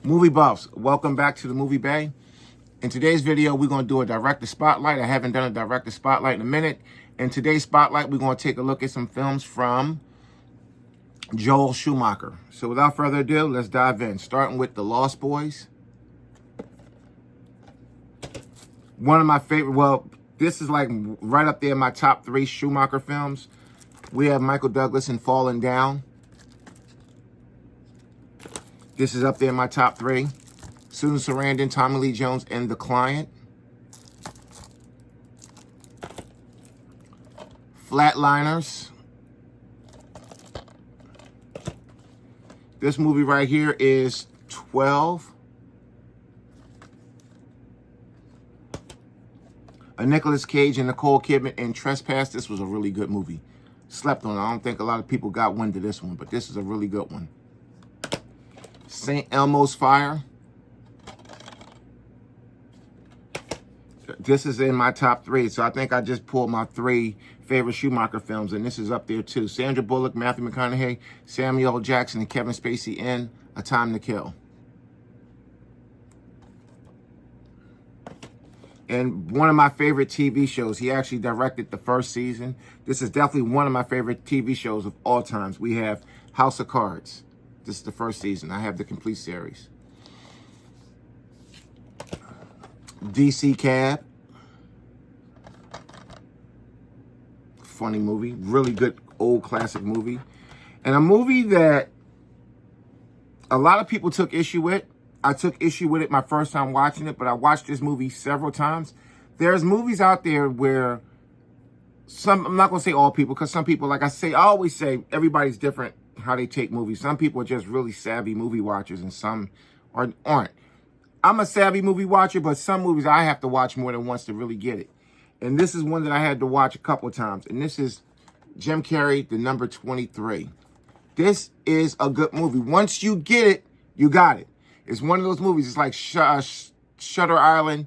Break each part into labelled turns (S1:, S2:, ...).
S1: Movie buffs, welcome back to the Movie Bay. In today's video, we're going to do a director spotlight. I haven't done a director spotlight in a minute. In today's spotlight, we're going to take a look at some films from Joel Schumacher. So without further ado, let's dive in. Starting with The Lost Boys. One of my favorite, well, this is like right up there in my top 3 Schumacher films. We have Michael Douglas in Falling Down. This is up there in my top 3. Susan Sarandon, Tommy Lee Jones, and The Client. Flatliners. This movie right here is 12. A Nicolas Cage and Nicole Kidman in Trespass. This was a really good movie. Slept on it. I don't think a lot of people got wind of this one, but this is a really good one. St. Elmo's Fire. This is in my top 3, so I think I just pulled my 3 favorite Schumacher films, and this is up there too. Sandra Bullock, Matthew McConaughey, Samuel L. Jackson, and Kevin Spacey in A Time to Kill. And one of my favorite TV shows, he actually directed the first season. This is definitely one of my favorite TV shows of all times. We have House of Cards. This is the first season. I have the complete series. DC Cab. Funny movie. Really good old classic movie. And a movie that a lot of people took issue with. I took issue with it my first time watching it, but I watched this movie several times. There's movies out there where I'm not going to say all people, because some people, like I always say, everybody's different how they take movies. Some people are just really savvy movie watchers and some aren't. I'm a savvy movie watcher, but some movies I have to watch more than once to really get it. And this is one that I had to watch a couple of times. And this is Jim Carrey, The Number 23. This is a good movie. Once you get it, you got it. It's one of those movies. It's like Shutter Island.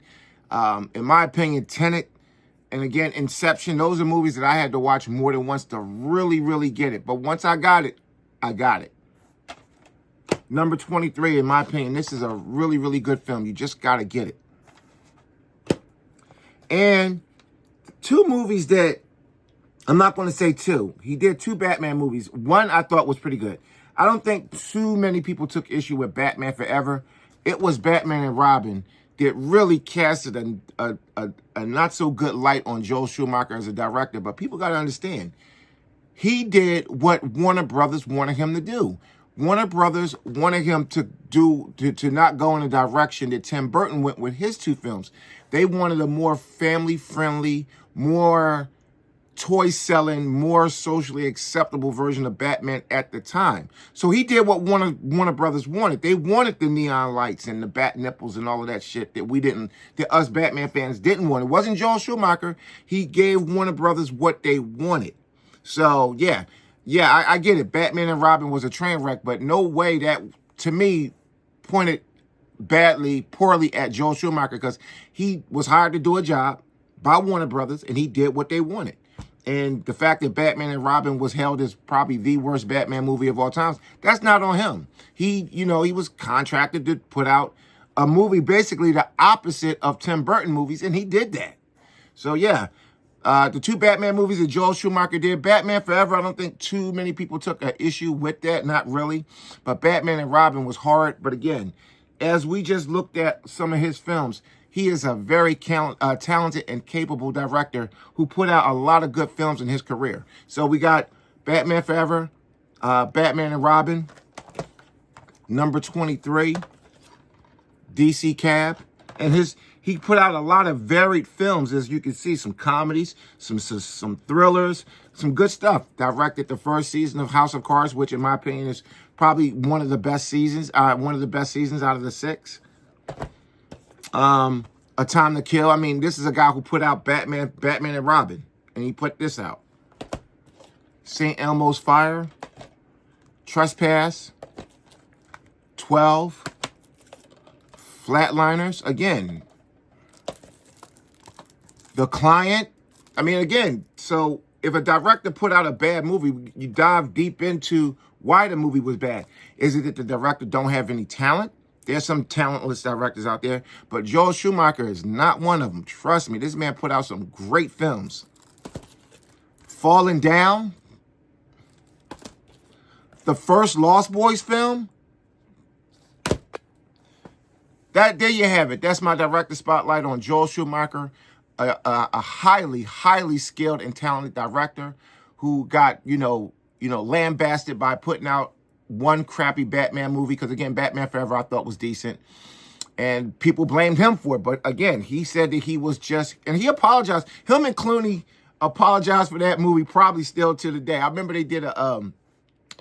S1: In my opinion, Tenet. And again, Inception. Those are movies that I had to watch more than once to really, really get it. But once I got it, I got it. Number 23, in my opinion, this is a really, really good film. You just got to get it. And 2 movies that, I'm not going to say 2. He did 2 Batman movies. One I thought was pretty good. I don't think too many people took issue with Batman Forever. It was Batman and Robin that really casted a not so good light on Joel Schumacher as a director. But people got to understand, he did what Warner Brothers wanted him to do. Warner Brothers wanted him to not go in the direction that Tim Burton went with his 2 films. They wanted a more family-friendly, more toy-selling, more socially acceptable version of Batman at the time. So he did what Warner Brothers wanted. They wanted the neon lights and the bat nipples and all of that shit that us Batman fans didn't want. It wasn't Joel Schumacher. He gave Warner Brothers what they wanted. So, yeah, I get it. Batman and Robin was a train wreck, but no way that, to me, pointed poorly at Joel Schumacher, because he was hired to do a job by Warner Brothers, and he did what they wanted. And the fact that Batman and Robin was held as probably the worst Batman movie of all time, that's not on him. He was contracted to put out a movie basically the opposite of Tim Burton movies, and he did that. So, yeah. The 2 Batman movies that Joel Schumacher did, Batman Forever, I don't think too many people took an issue with that, not really. But Batman and Robin was hard. But again, as we just looked at some of his films, he is a very talented and capable director who put out a lot of good films in his career. So we got Batman Forever, Batman and Robin, Number 23, DC Cab, and he put out a lot of varied films, as you can see, some comedies, some thrillers, some good stuff. Directed the first season of House of Cards, which in my opinion is probably one of the best seasons out of the 6. A Time to Kill. I mean, this is a guy who put out Batman and Robin, and he put this out. St. Elmo's Fire, Trespass, 12, Flatliners. Again, The Client. I mean, again, so if a director put out a bad movie, you dive deep into why the movie was bad. Is it that the director don't have any talent? There's some talentless directors out there, but Joel Schumacher is not one of them. Trust me, this man put out some great films. Falling Down, the first Lost Boys film. There you have it. That's my director spotlight on Joel Schumacher, a highly, highly skilled and talented director who got, lambasted by putting out one crappy Batman movie. Because again, Batman Forever I thought was decent, and people blamed him for it. But again, he said that he was just, and he apologized. Him and Clooney apologized for that movie, probably still to the day. I remember they did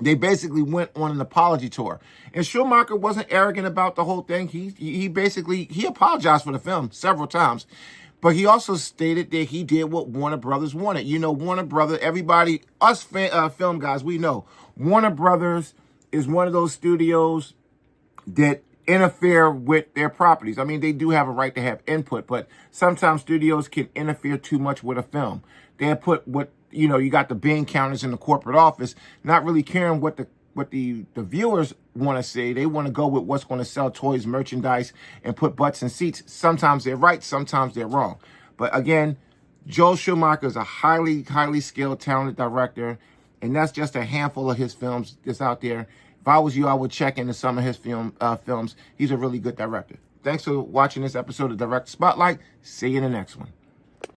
S1: they basically went on an apology tour. And Schumacher wasn't arrogant about the whole thing. He basically apologized for the film several times. But he also stated that he did what Warner Brothers wanted. Warner Brothers, everybody, us film guys, we know Warner Brothers is one of those studios that interfere with their properties. I mean, they do have a right to have input, but sometimes studios can interfere too much with a film. They put you got the bean counters in the corporate office, not really caring what the viewers want to see. They want to go with what's going to sell toys, merchandise, and put butts in seats. Sometimes they're right, sometimes they're wrong. But again, Joel Schumacher is a highly, highly skilled, talented director, and that's just a handful of his films that's out there. If I was you, I would check into some of his films. He's a really good director. Thanks for watching this episode of Director Spotlight. See you in the next one.